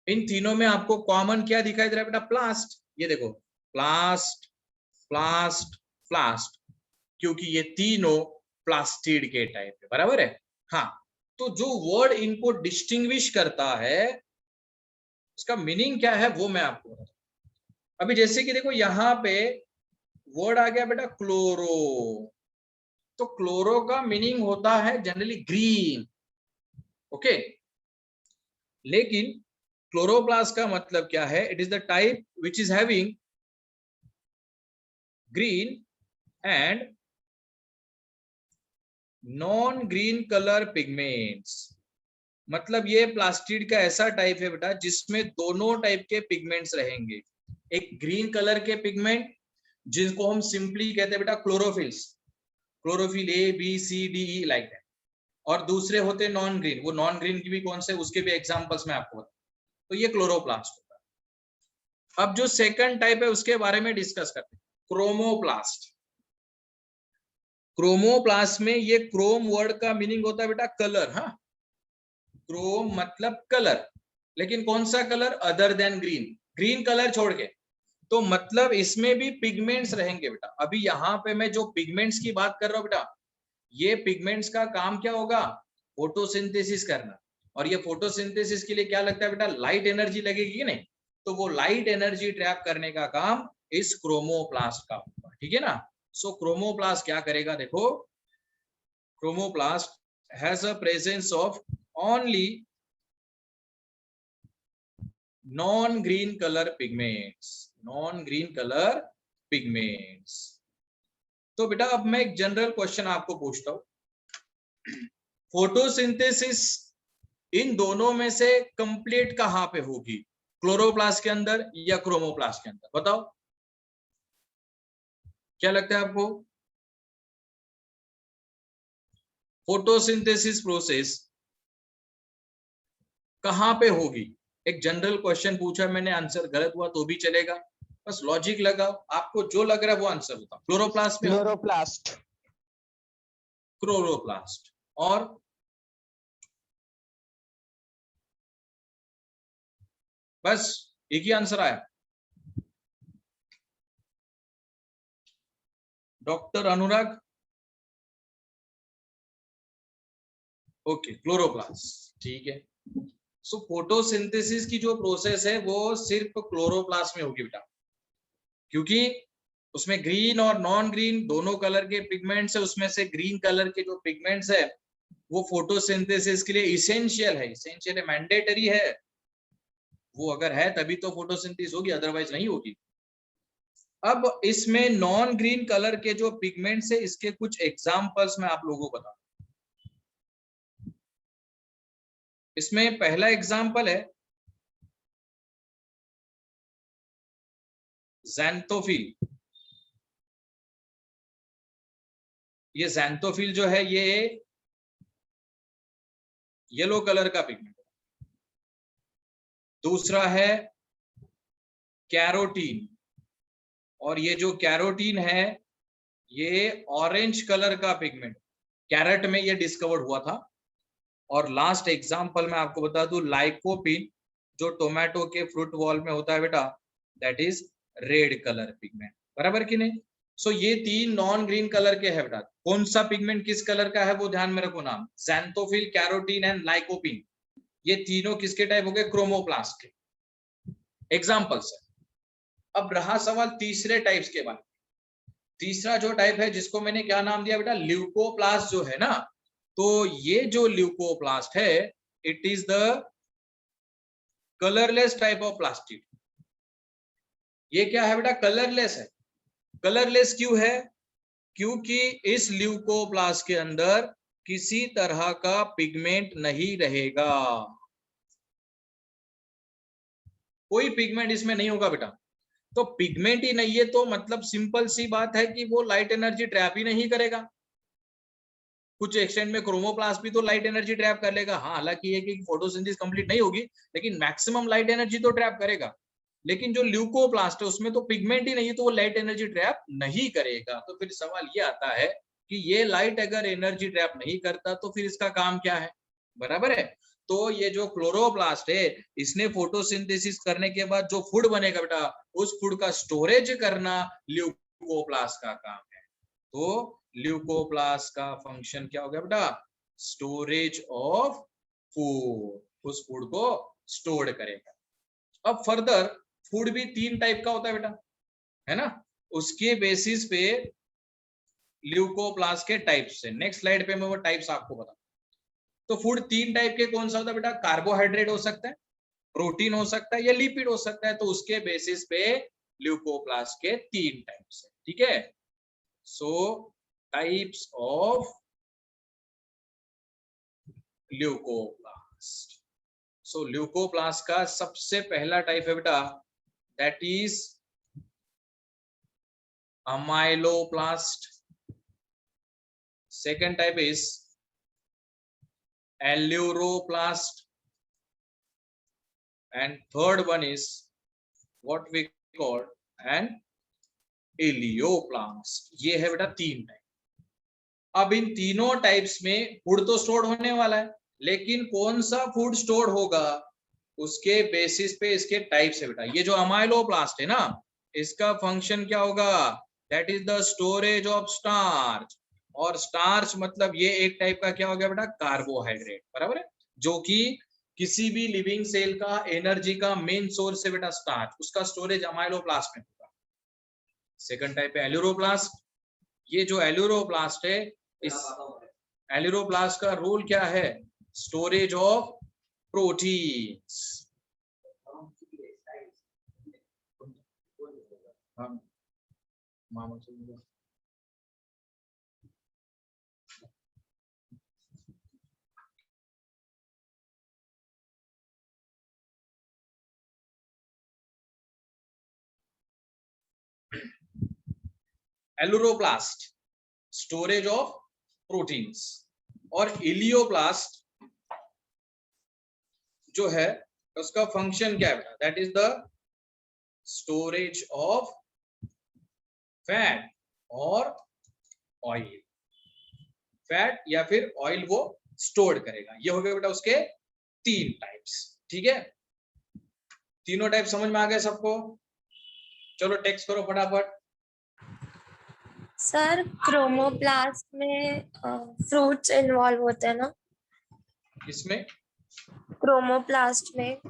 इन तीनों में आपको कॉमन क्या दिखाई दे रहा है बेटा? प्लास्ट। ये देखो, प्लास्ट प्लास्ट प्लास्ट, क्योंकि ये तीनों प्लास्टिड के टाइप है, बराबर है। हाँ, तो जो वर्ड इनको डिस्टिंग्विश करता है, इसका मीनिंग क्या है वो मैं आपको बताता हूं। अभी जैसे कि देखो यहाँ पे वर्ड आ गया बेटा क्लोरो, तो क्लोरो का मीनिंग होता है जनरली ग्रीन, ओके। लेकिन क्लोरोप्लास्ट का मतलब क्या है? It is the type which is having green and non green colour pigments. मतलब ये प्लास्टिड का ऐसा टाइप है बेटा जिसमें दोनों टाइप के पिगमेंट्स रहेंगे। एक ग्रीन कलर के पिगमेंट जिनको हम सिंपली कहते हैं बेटा chlorophylls, chlorophyll A B C D E like that, और दूसरे होते नॉन ग्रीन। वो नॉन ग्रीन की भी कौन से, उसके भी एग्जांपल्स मैं आपको बताऊं। तो ये क्लोरोप्लास्ट होता है। अब जो सेकंड टाइप है उसके बारे में डिस्कस करते हैं, क्रोमोप्लास्ट। क्रोमोप्लास्ट में ये क्रोम वर्ड का मीनिंग होता है बेटा कलर। हाँ, क्रोम मतलब कलर, लेकिन कौन सा colour? Other than green, green colour छोड़ के। तो मतलब इसमें भी पिगमेंट्स रहेंगे बेटा। अभी यहाँ पे मैं जो पिगमेंट्स की बात कर रहा हूँ बेटा, ये पिगमेंट्स का काम क्या होगा? फोटोसिंथेसिस करना। और ये फोटोसिंथेसिस के लिए क्या लगता है बेटा? लाइट एनर्जी लगेगी कि नहीं? तो वो लाइट एनर्जी ट्रैप करने का काम इस क्रोमोप्लास्ट का होगा, ठीक है ना। सो क्रोमोप्लास्ट क्या करेगा? देखो, chromoplast has a presence of only non green colour pigments, non green colour pigments. तो बेटा अब मैं एक जनरल क्वेश्चन आपको पूछता हूं, फोटोसिंथेसिस इन दोनों में से कंप्लीट कहां पे होगी? क्लोरोप्लास्ट के अंदर या क्रोमोप्लास्ट के अंदर? बताओ, क्या लगता है आपको? फोटोसिंथेसिस प्रोसेस कहां पे होगी? एक जनरल क्वेश्चन पूछा मैंने, आंसर गलत हुआ तो भी चलेगा, बस लॉजिक लगाओ, आपको जो लग रहा है वो आंसर होता। क्लोरोप्लास्ट में होगी, क्लोरोप्लास्ट। क्लोरोप्लास्ट। और बस एक ही आंसर आया। डॉक्टर अनुराग? ओके, क्लोरोप्लास्ट, ठीक है। सो फोटोसिंथेसिस की जो प्रोसेस है वो सिर्फ क्लोरोप्लास्ट में होगी बेटा, क्योंकि उसमें ग्रीन और नॉन ग्रीन दोनों कलर के पिगमेंट्स है। उसमें से ग्रीन कलर के जो पिगमेंट्स है वो फोटोसिंथेसिस के लिए इसेंशियल है, इसेंशियल है, मैंडेटरी है। वो अगर है तभी तो फोटोसिंथेसिस होगी, अदरवाइज नहीं होगी। अब इसमें नॉन ग्रीन कलर के जो पिगमेंट्स है, इसके कुछ एग्जांपल्स मैं आप लोगों को बताऊं। इसमें पहला एग्जांपल है ज़ैंथोफिल। ये ज़ैंथोफिल जो है ये येलो कलर का पिगमेंट है। दूसरा है कैरोटीन, और ये जो कैरोटीन है ये ऑरेंज कलर का पिगमेंट, कैरेट में ये डिस्कवर्ड हुआ था। और लास्ट एग्जांपल मैं आपको बता दूं, लाइकोपिन, जो टोमेटो के फ्रूट वॉल में होता है बेटा, that is red colour pigment, बराबर कि नहीं। सो ये तीन नॉन ग्रीन कलर के है बेटा। कौन सा पिगमेंट किस कलर का है वो ध्यान में रखो नाम, ज़ैंथोफिल, कैरोटीन एंड लाइकोपिन। ये तीनों किसके टाइप हो गए? क्रोमोप्लास्ट के एग्जांपल्स है। अब रहा सवाल तीसरे टाइप्स के बारे में। तीसरा जो टाइप है जिसको मैंने क्या नाम दिया बेटा? ल्यूकोप्लास्ट जो है ना। तो ये जो ल्यूकोप्लास्ट है, it is the colourless type of plastid. ये क्या है बेटा? कलरलेस है। कलरलेस क्यों है? क्योंकि इस ल्यूकोप्लास्ट के अंदर किसी तरह का पिगमेंट नहीं रहेगा, कोई पिगमेंट इसमें नहीं होगा बेटा। तो पिगमेंट ही नहीं है तो मतलब सिंपल सी बात है कि वो लाइट एनर्जी ट्रैप ही नहीं करेगा। कुछ एक्सटेंट में क्रोमोप्लास्ट भी तो लाइट एनर्जी ट्रैप कर लेगा। हाँ, हालांकि ये कि फोटोसिंथेसिस कंप्लीट नहीं होगी, लेकिन मैक्सिमम लाइट एनर्जी तो ट्रैप करेगा। लेकिन जो ल्यूकोप्लास्ट है उसमें तो पिगमेंट ही नहीं है, तो वो लाइट एनर्जी ट्रैप नहीं करेगा। तो फिर सवाल ये आता है कि ये लाइट अगर एनर्जी ट्रैप नहीं करता तो फिर इसका काम क्या है? बराबर है। तो ये जो क्लोरोप्लास्ट है इसने फोटोसिंथेसिस करने के बाद जो फूड बनेगा बेटा, उस फूड का स्टोरेज करना ल्यूकोप्लास्ट का काम है। तो ल्यूकोप्लास्ट का फंक्शन क्या हो गया बेटा? स्टोरेज ऑफ फूड, उस फूड को स्टोर करेगा। अब फर्दर फूड भी 3 टाइप का होता है बेटा, है ना? उसके बेसिस पे ल्यूकोप्लास्ट के टाइप्स है। नेक्स्ट स्लाइड पे मैं वो टाइप्स आपको बता। तो फूड 3 टाइप के कौन सा होता है बेटा? कार्बोहाइड्रेट हो सकता है, प्रोटीन हो सकता है, या लिपिड हो सकता है। तो उसके बेसिस पे ल्यूकोप्लास्ट के 3 टाइप्स है, ठीक है? सो types of leucoplast. So leucoplast का सबसे पहला टाइप है बेटा, that is amyloplast. Second type is alluroplast, and third one is what we call an elaioplast. ये है बेटा 3 टाइप। अब इन तीनों टाइप्स में फूड तो स्टोर होने वाला है, लेकिन कौन सा फूड स्टोर होगा उसके बेसिस पे इसके टाइप्स है बेटा। ये जो अमाइलोप्लास्ट है ना, इसका फंक्शन क्या होगा? That is the storage of starch. और स्टार्च मतलब ये एक टाइप का क्या हो गया बेटा? कार्बोहाइड्रेट, बराबर है? जो कि किसी भी लिविंग सेल का एनर्जी का मेन सोर्स है बेटा स्टार्च, उसका स्टोरेज अमाइलोप्लास्ट में होगा। सेकंड टाइप है एल्यूरोप्लास्ट। ये जो एल्यूरोप्लास्ट है, इस एल्यूरोप्लास्ट का रोल क्या है? Storage of proteins. Aleuroplast storage of proteins, और इलियोप्लास्ट जो है उसका फंक्शन क्या है बेटा? That is the storage of fat और ऑयल। फैट या फिर ऑयल वो स्टोर करेगा। ये हो गया बेटा उसके 3 टाइप्स, ठीक है? तीनों टाइप समझ में आ गए सबको? चलो टेक्स्ट करो फटाफट। सर क्रोमोप्लास्ट में फ्रूट्स इन्वॉल्व होते हैं ना? इसमें क्रोमोप्लास्ट में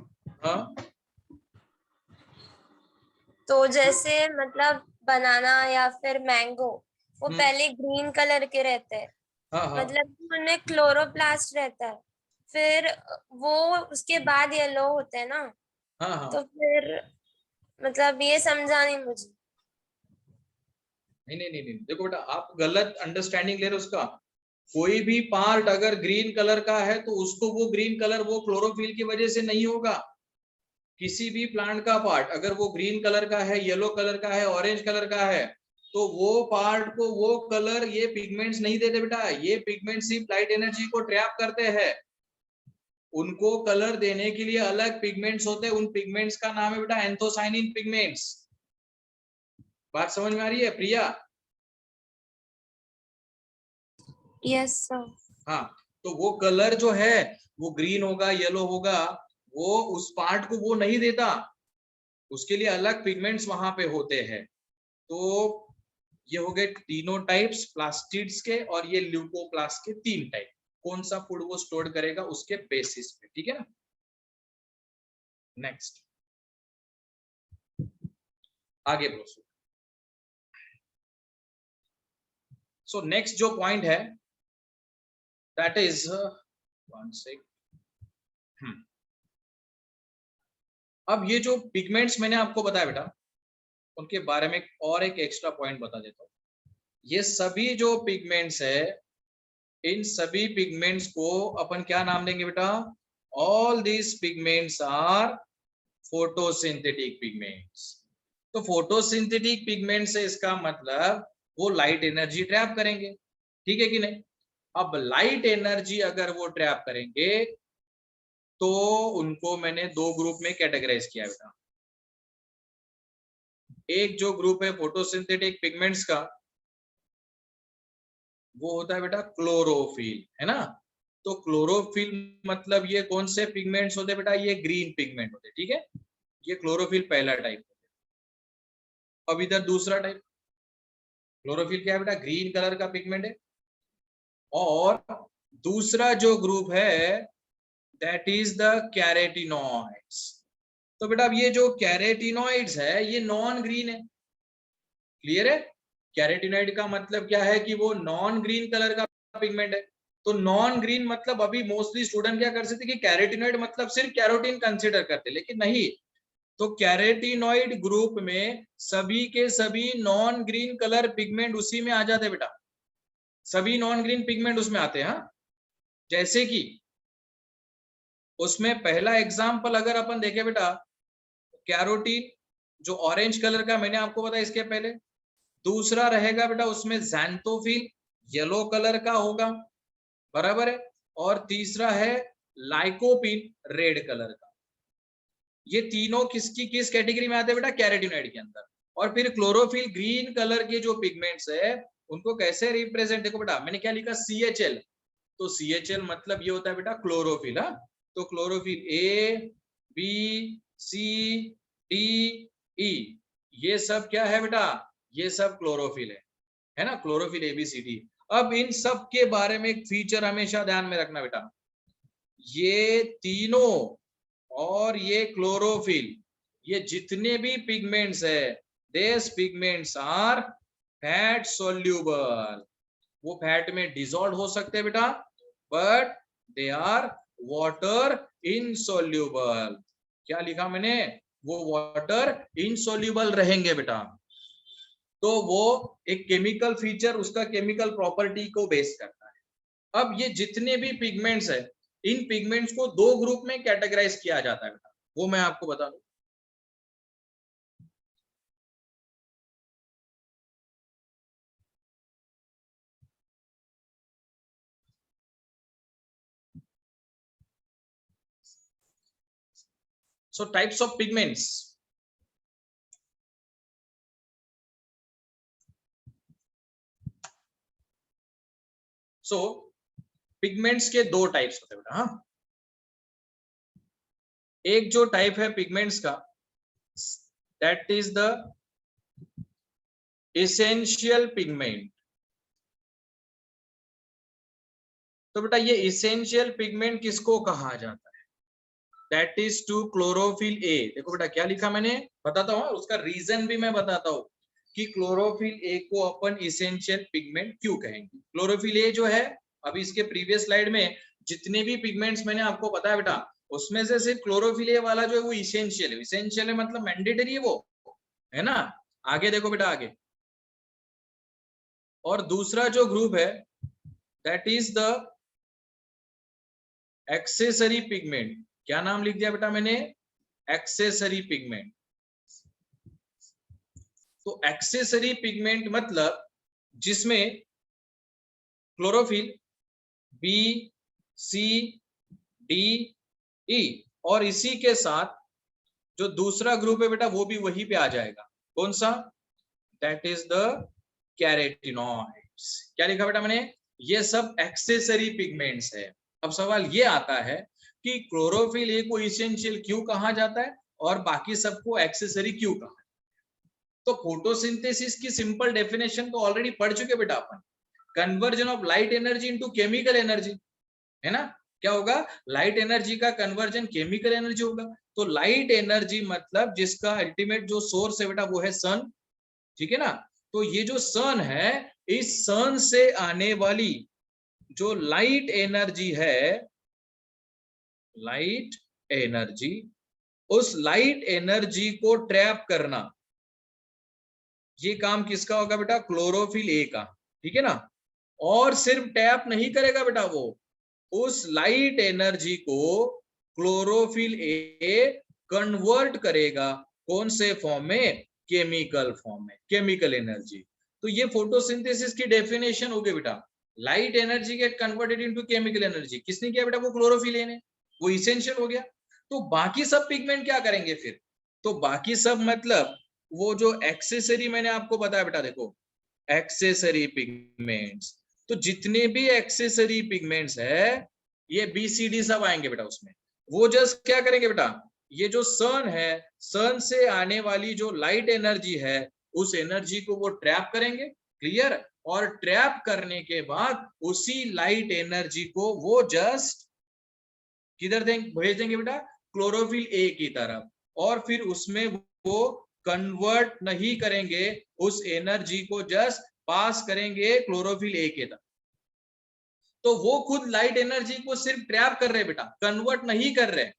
हाँ तो जैसे मतलब बनाना या फिर मैंगो, वो पहले ग्रीन कलर के रहते हैं, हाँ हाँ मतलब उनमें क्लोरोप्लास्ट रहता है, फिर वो उसके बाद येलो होते हैं ना? हाँ हाँ। तो फिर मतलब ये समझा नहीं मुझे। नहीं, देखो बेटा आप गलत अंडरस्टैंडिंग ले रहे हो उसका। कोई भी पार्ट अगर ग्रीन कलर का है तो उसको वो ग्रीन कलर वो क्लोरोफिल की वजह से नहीं होगा। किसी भी प्लांट का पार्ट अगर वो ग्रीन कलर का है, येलो कलर का है, ऑरेंज कलर का है, तो वो पार्ट को वो कलर ये पिगमेंट्स नहीं देते बेटा। ये पिगमेंट सिर्फ लाइट एनर्जी को ट्रैप करते हैं। उनको कलर देने के लिए अलग पिगमेंट्स होते हैं। उन पिगमेंट्स का नाम है बेटा एंथोसाइनिन पिगमेंट्स। बात समझ में आ रही है प्रिया? Yes sir. हाँ, तो वो कलर जो है वो ग्रीन होगा, येलो होगा, वो उस पार्ट को वो नहीं देता। उसके लिए अलग पिगमेंट्स वहां पे होते हैं। तो ये हो गए तीनों टाइप्स प्लास्टिड्स के, और ये ल्यूकोप्लास्ट के 3 टाइप। कौन सा फूड वो स्टोर करेगा उसके बेसिस पे, ठीक है ना? नेक्स्ट आगे प्रोसीड। सो नेक्स्ट जो पॉइंट है दैट इज वन सेक। अब ये जो पिगमेंट्स मैंने आपको बताया बेटा, उनके बारे में और एक एक्स्ट्रा पॉइंट बता देता हूँ। ये सभी जो पिगमेंट्स है, इन सभी पिगमेंट्स को अपन क्या नाम देंगे बेटा? All these pigments are photosynthetic pigments. तो फोटोसिंथेटिक पिगमेंट से इसका मतलब वो लाइट एनर्जी ट्रैप करेंगे, ठीक है कि नहीं? अब लाइट एनर्जी अगर वो ट्रैप करेंगे तो उनको मैंने 2 ग्रुप में कैटेगराइज किया बेटा। एक जो ग्रुप है फोटोसिंथेटिक पिगमेंट्स का, वो होता है बेटा क्लोरोफिल, है ना? तो क्लोरोफिल मतलब ये कौन से पिगमेंट्स होते बेटा, ये ग्रीन पिगमेंट होते, ठीक है। ये क्लोरोफिल पहला टाइप। अब इधर दूसरा टाइप, क्लोरोफिल क्या है बेटा, ग्रीन कलर का पिगमेंट है। और दूसरा जो ग्रुप है दैट इज द कैरेटिनॉइड्स। तो बेटा अब ये जो कैरेटिनॉइड्स है ये नॉन ग्रीन है, क्लियर है। कैरेटिनॉइड का मतलब क्या है कि वो नॉन ग्रीन कलर का पिगमेंट है। तो नॉन ग्रीन मतलब अभी मोस्टली स्टूडेंट क्या कर सकते कि कैरेटिनॉइड मतलब सिर्फ कैरोटीन कंसीडर करते, लेकिन नहीं। तो कैरेटिनॉइड ग्रुप में सभी के सभी नॉन ग्रीन कलर पिगमेंट उसी में आ जाते बेटा, सभी नॉन ग्रीन पिगमेंट उसमें आते हैं। हाँ, जैसे कि उसमें पहला एग्जांपल अगर अपन देखें बेटा, कैरोटीन जो ऑरेंज कलर का मैंने आपको बताया इसके पहले। दूसरा रहेगा बेटा उसमें ज़ैंथोफिल, येलो कलर का होगा, बराबर है। और तीसरा है लाइकोपिन, रेड कलर का। ये तीनों किसकी किस कैटेगरी में आते हैं बेटा, कैरेटिनॉइड के अंदर। और फिर क्लोरोफिल ग्रीन कलर के जो पिगमेंट्स है उनको कैसे रिप्रेजेंट, देखो बेटा मैंने क्या लिखा, CHL। तो CHL मतलब ये होता है बेटा क्लोरोफिल। हाँ, तो chlorophyll A, B, C, D, E, ये सब क्या है बेटा, ये सब क्लोरोफिल है ना, क्लोरोफिल ABCD। अब इन सब के बारे में एक फीचर हमेशा ध्यान में रखना बेटा, ये तीनों और ये क्लोरोफिल, ये जितने भी पिगमेंट्स है this pigments are fat soluble. वो फैट में डिसॉल्व हो सकते हैं बेटा, but they are water insoluble. क्या लिखा मैंने, वो वाटर इनसोल्यूबल रहेंगे बेटा। तो वो एक केमिकल फीचर, उसका केमिकल प्रॉपर्टी को बेस करता है। अब ये जितने भी पिगमेंट्स है इन पिगमेंट्स को दो ग्रुप में कैटेगराइज किया जाता है बेटा, वो मैं आपको बता दूं। So types of pigments. So pigments के दो टाइप्स होते हैं बेटा। हाँ, एक जो टाइप है पिगमेंट्स का that is the essential pigment. तो बेटा ये एसेंशियल पिगमेंट किसको कहा जाता है, that is to chlorophyll A। देखो बेटा क्या लिखा मैंने, बताता हूँ, उसका रीजन भी मैं बताता हूँ कि क्लोरोफिल A को अपन एसेंशियल पिगमेंट क्यों कहेंगे। क्लोरोफिल A जो है, अभी इसके प्रीवियस स्लाइड में जितने भी पिगमेंट्स मैंने आपको बताया बेटा, उसमें से सिर्फ क्लोरोफिल A वाला जो है वो एसेंशियल है। एसेंशियल है मतलब मैंडेटरी है वो, है ना। आगे देखो बेटा आगे, और दूसरा जो ग्रुप है that is the accessory pigment. क्या नाम लिख दिया बेटा मैंने, एक्सेसरी पिगमेंट। तो एक्सेसरी पिगमेंट मतलब जिसमें chlorophyll B, C, D, E और इसी के साथ जो दूसरा ग्रुप है बेटा वो भी वही पे आ जाएगा। कौन सा, दैट इज द कैरेटिनॉइड्स। क्या लिखा बेटा मैंने, ये सब एक्सेसरी पिगमेंट्स है। अब सवाल ये आता है कि क्लोरोफिल A को एसेंशियल क्यों कहा जाता है और बाकी सबको एक्सेसरी क्यों कहा। तो फोटोसिंथेसिस की सिंपल डेफिनेशन तो ऑलरेडी पढ़ चुके बेटा अपन, conversion of light energy into chemical energy, है ना। क्या होगा, लाइट एनर्जी का कन्वर्जन केमिकल एनर्जी होगा। तो लाइट एनर्जी मतलब जिसका अल्टीमेट जो सोर्स है बेटा वो है सन, ठीक है ना। तो ये जो सन है, इस सन से आने वाली जो लाइट एनर्जी है, लाइट एनर्जी, उस लाइट एनर्जी को ट्रैप करना, ये काम किसका होगा बेटा, क्लोरोफिल A का, ठीक है ना। और सिर्फ टैप नहीं करेगा बेटा, वो उस लाइट एनर्जी को क्लोरोफिल A कन्वर्ट करेगा कौन से फॉर्म में, केमिकल फॉर्म में, केमिकल एनर्जी। तो ये फोटोसिंथेसिस की डेफिनेशन हो गई बेटा, light energy get converted into chemical energy. किसने किया बेटा, वो क्लोरोफिल A ने, वो इसेंशियल हो गया। तो बाकी सब पिगमेंट क्या करेंगे फिर, तो बाकी सब मतलब वो जो एक्सेसरी मैंने आपको बताया बेटा, देखो एक्सेसरी पिगमेंट्स, तो जितने भी एक्सेसरी पिगमेंट्स है ये बी सी डी सब आएंगे बेटा उसमें। वो जस्ट क्या करेंगे बेटा, ये जो सन है, सन से आने वाली जो लाइट एनर्जी है उस एनर्जी को वो ट्रैप करेंगे, क्लियर। और ट्रैप करने के बाद उसी लाइट एनर्जी को वो जस्ट किधर देंगे, भेज देंगे बेटा क्लोरोफिल ए की तरफ, और फिर उसमें वो कन्वर्ट नहीं करेंगे, उस एनर्जी को जस्ट पास करेंगे क्लोरोफिल ए के तरफ। तो वो खुद लाइट एनर्जी को सिर्फ ट्रैप कर रहे बेटा, कन्वर्ट नहीं कर रहे।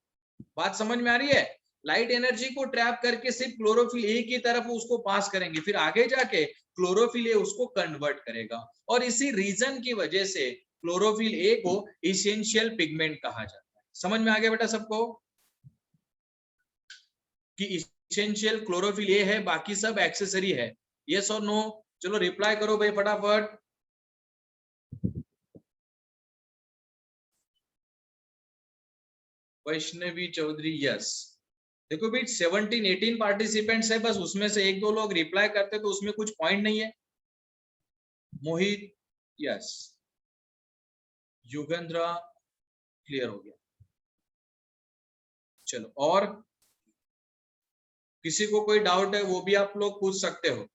बात समझ में आ रही है? लाइट एनर्जी को ट्रैप करके सिर्फ क्लोरोफिल ए की तरफ उसको पास करेंगे, फिर आगे जाके क्लोरोफिल ए उसको कन्वर्ट करेगा। और इसी रीजन की वजह से क्लोरोफिल ए को इसेंशियल पिगमेंट कहा जाता है। समझ में आ गया बेटा सबको कि इसेंशियल क्लोरोफिल ए है, बाकी सब एक्सेसरी है। यस और नो? चलो रिप्लाई करो भाई फटाफट। वैष्णवी चौधरी यस। देखो भाई 17-18 पार्टिसिपेंट्स है, बस उसमें से एक दो लोग रिप्लाई करते तो उसमें कुछ पॉइंट नहीं है। मोहित यस, युगेंद्रा क्लियर हो गया। चलो, और किसी को कोई डाउट है वो भी आप लोग पूछ सकते हो।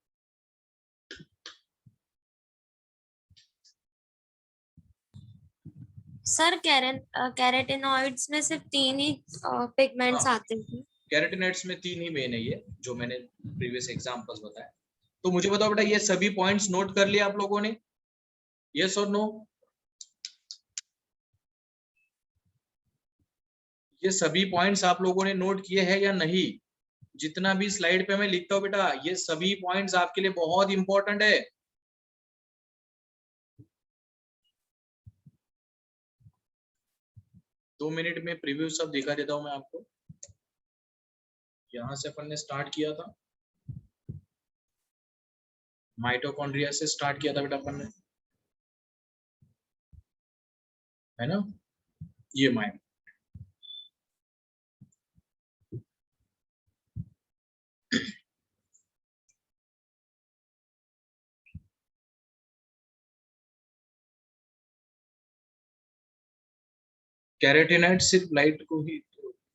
सर कैरेटिनॉइड्स में सिर्फ 3 ही पिगमेंट्स हाँ। आते हैं। कैरोटिनॉइड्स में 3 ही मेन है, ये जो मैंने प्रीवियस एग्जांपल्स बताया। तो मुझे बताओ बेटा, ये सभी पॉइंट्स नोट कर लिया आप लोगों ने? यस और नो? ये सभी पॉइंट्स आप लोगों ने नोट किए हैं या नहीं? जितना भी स्लाइड पे मैं लिखता हूँ बेटा, ये सभी पॉइंट्स आपके लिए बहुत इंपॉर्टेंट है। दो मिनट में प्रीव्यू सब दिखा देता हूं मैं आपको। यहां से अपन ने स्टार्ट किया था, माइटोकॉन्ड्रिया से स्टार्ट किया था बेटा अपन ने, है ना? ये माइट कैरोटिनॉइड सिर्फ लाइट को ही,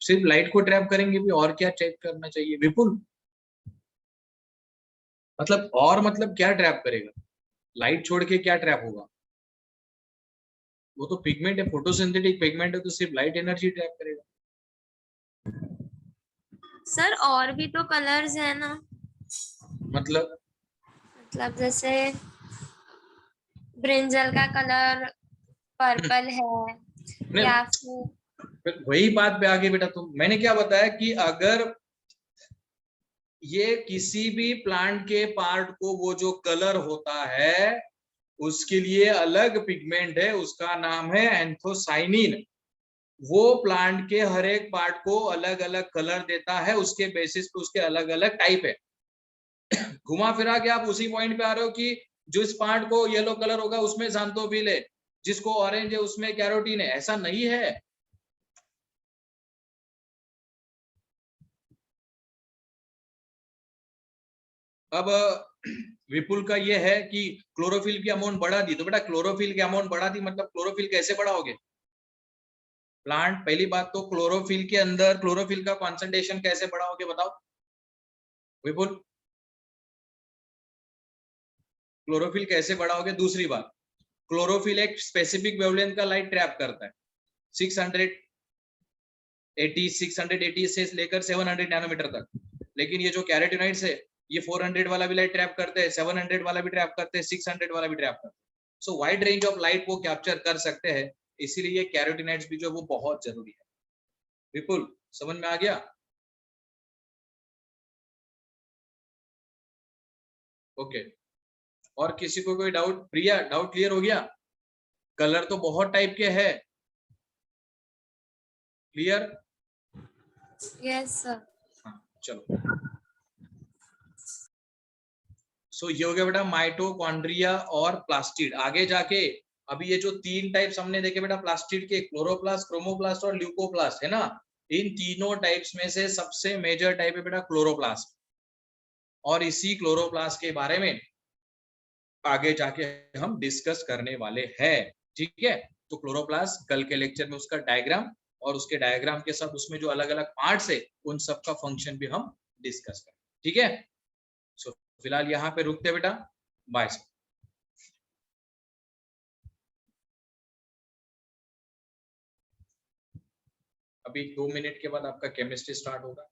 सिर्फ लाइट को ट्रैप करेंगे भी, और क्या चेक करना चाहिए विपुल? मतलब और मतलब क्या ट्रैप करेगा? लाइट छोड़ के क्या ट्रैप होगा? वो तो पिगमेंट है, फोटोसिंथेटिक पिगमेंट है, तो सिर्फ लाइट एनर्जी ट्रैप करेगा। सर और भी तो कलर्स है ना, मतलब जैसे ब्रिंजल का कलर पर्पल है, या फिर वही बात पे आगे बेटा, तुम मैंने क्या बताया कि अगर ये किसी भी प्लांट के पार्ट को वो जो कलर होता है उसके लिए अलग पिगमेंट है, उसका नाम है एंथोसाइनिन। वो प्लांट के हर एक पार्ट को अलग अलग कलर देता है, उसके बेसिस पे उसके अलग अलग टाइप है। घुमा फिरा के आप उसी पॉइंट पे आ रहे हो कि जो इस पार्ट को येलो कलर होगा उसमें ज़ांथोफिल है, जिसको ऑरेंज है उसमें कैरोटीन है। ऐसा नहीं है। अब विपुल का ये है कि क्लोरोफिल की अमाउंट बढ़ा दी, तो बेटा क्लोरोफिल की अमाउंट बढ़ा दी मतलब क्लोरोफिल कैसे बढ़ाओगे? प्लांट, पहली बात तो क्लोरोफिल के अंदर क्लोरोफिल का कॉन्सेंट्रेशन कैसे बढ़ाओगे बताओ विपुल? क्लोरोफिल कैसे बढ़ाओगे? दूसरी बात, क्लोरोफिल एक स्पेसिफिक वेवलेंथ का लाइट ट्रैप करता है, 680 से लेकर 700 नैनोमीटर तक। लेकिन ये जो कैरोटिनॉइड्स है ये 400 वाला भी लाइट ट्रैप करते हैं, 700 वाला भी ट्रैप करते हैं, 600 वाला भी ट्रैप करते हैं। सो वाइड रेंज ऑफ लाइट वो कैप्चर कर सकते हैं, इसीलिए ये कैरोटिनॉइड्स भी जो वो बहुत जरूरी है। विपुल समझ में आ गया? ओके, और किसी को कोई डाउट? प्रिया, डाउट क्लियर हो गया? कलर तो बहुत टाइप के हैं, क्लियर? Yes sir. हाँ चलो, सो ये हो गया बेटा माइटोकॉन्ड्रिया और प्लास्टिड। आगे जाके अभी ये जो 3 टाइप्स हमने देखे बेटा प्लास्टिड के, क्लोरोप्लास्ट, क्रोमोप्लास्ट और ल्यूकोप्लास्ट, है ना? इन तीनों टाइप्स में से सबसे मेजर टाइप है बेटा क्लोरोप्लास्ट, और इसी क्लोरोप्लास्ट के बारे में आगे जाके हम डिस्कस करने वाले हैं, ठीक है? तो क्लोरोप्लास्ट कल के लेक्चर में उसका डायग्राम और उसके डायग्राम के साथ उसमें जो अलग अलग पार्ट्स है उन सब का फंक्शन भी हम डिस्कस करें, ठीक है। सो फिलहाल यहाँ पे रुकते बेटा, बाय। अभी 2 मिनट के बाद आपका केमिस्ट्री स्टार्ट होगा।